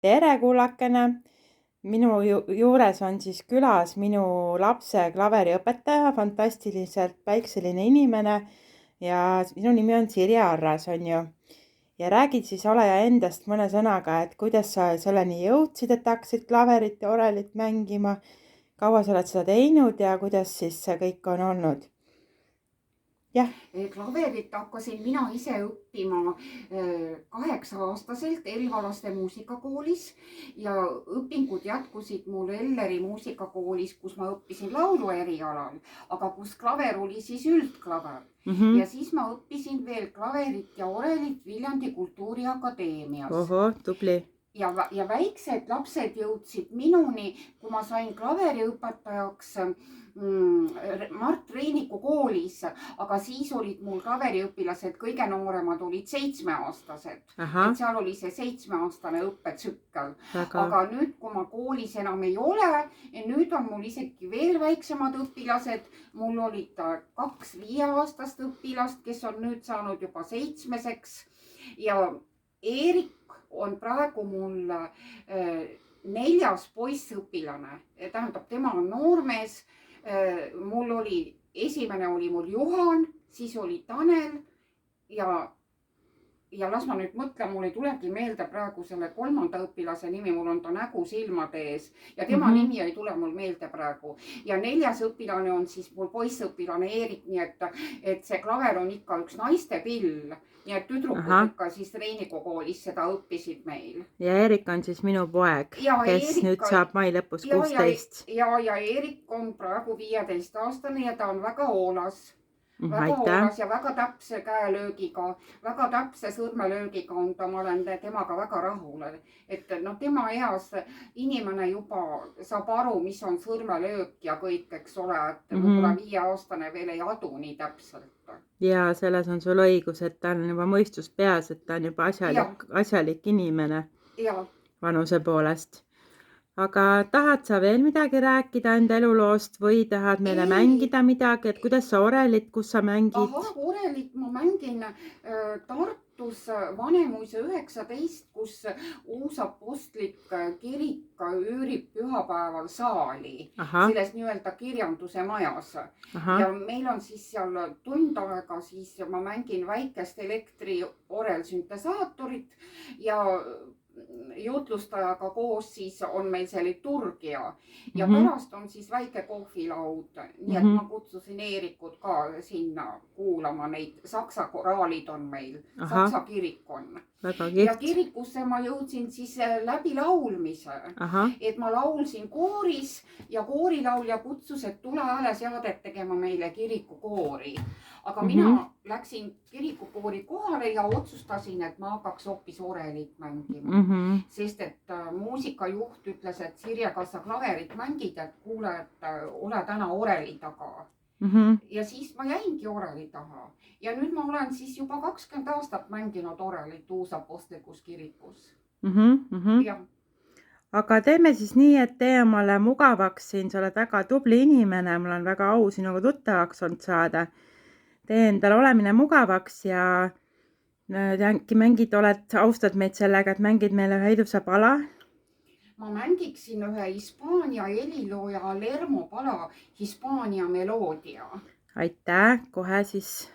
Tere, kuulakene! Minu juures on siis külas minu lapse klaveriõpetaja, fantastiliselt päikseline inimene ja minu nimi on Sirje Arras, on ju. Ja räägid siis ole endast mõne sõnaga, et kuidas sa selleni jõudsid, et hakkasid klaverit ja orelit mängima, kaua sa oled seda teinud ja kuidas siis see kõik on olnud? Jah. Klaverit hakkasin mina ise õppima 8-aastaselt Elva laste muusikakoolis ja õpingud jätkusid mul Elleri muusikakoolis, kus ma õppisin laulu erialal, aga kus klaver oli siis üldklaver. Ja siis ma õppisin veel klaverit ja orelit Viljandi Kultuuriakadeemias. Oho, tubli. Ja väiksed lapsed jõudsid minuni, kui ma sain klaveriõpetajaks Mart Reiniku koolis, aga siis olid mul klaveriõpilased, kõige nooremad olid 7-aastased. Et seal oli see 7-aastane õppetsükkel. Aga nüüd, kui ma koolis enam ei ole, nüüd on mul isegi veel väiksemad õpilased. Mul olid 2 5-aastast õpilast, kes on nüüd saanud juba 7-seks. Ja Eerik on praegu mul 4. poissõpilane. Tähendab, tema on noormees. Mul oli, esimene oli mul Juhan, siis oli Tanel ja las ma nüüd mõtlen, mul ei tulegi meelde praegu selle 3. õpilase nimi, mul on ta nägu silmade ees ja tema nimi ei tule mul meelde praegu. Ja 4. õpilane on siis mul poissõpilane Eerik, nii et see klaver on ikka üks naiste pill. Nii et tüdrukud ikka siis Reiniku koolis seda õppisid meil. Ja Eerik on siis minu poeg, kes nüüd saab mai lõpus 16. Ja Eerik on praegu 15-aastane ja ta on väga hoolas. Väga hoolas ja väga täpse käelöögiga, väga täpse sõrmelöögiga on ta, ma olen temaga väga rahul. Et tema eas inimene juba saab aru, mis on sõrmelöök ja kõik, eks ole, et võib-olla 5-aastane veel ei adu nii täpselt. Ja selles on sul õigus, et ta on juba mõistus peas, et ta on juba asjalik inimene vanuse poolest. Aga tahad sa veel midagi rääkida enda eluloost või tahad meile mängida midagi, et kuidas sa orelit, kus sa mängid? Orelit ma mängin Tartus Vanemuise 19, kus uusapostlik kirik üürib pühapäeval saali, selles nii-öelda kirjanduse majas. Ja meil on siis seal tund aega, siis ma mängin väikest elektri orelsüntesaatorit ja jutlustajaga koos siis on meil see liturgia ja pärast on siis väike kohvilaud. Nii et ma kutsusin Eerikut ka sinna kuulama neid. Saksa koraalid on meil, Saksa kirik on. Ja kirikusse ma jõudsin siis läbi laulmise, et ma laulsin kooris ja koorilaulja kutsus, et tule hääleseadet tegema meile kirikukoori. Aga mina läksin kirikukoori kohale ja otsustasin, et ma hakkaks hoopis orelit mängima. Sest et muusikajuht ütles, et Sirje, kas sa klaverit mängid, et kuule, et ole täna oreli taga. Ja siis ma jäingi oreli taha. Ja nüüd ma olen siis juba 20 aastat mänginud orelit uusapostlikus kirikus. Aga teeme siis nii, et tee omale mugavaks siin. Sa oled väga tubli inimene. Mul on väga au sinuga tuttavaks olnud saada. Tee endale olemine mugavaks ja äkki mängid, austad meid sellega, et mängid meile ühe ilusa pala? Ma mängiksin ühe Hispaania helilooja Lermo pala Hispaania meloodia. Aitäh, kohe siis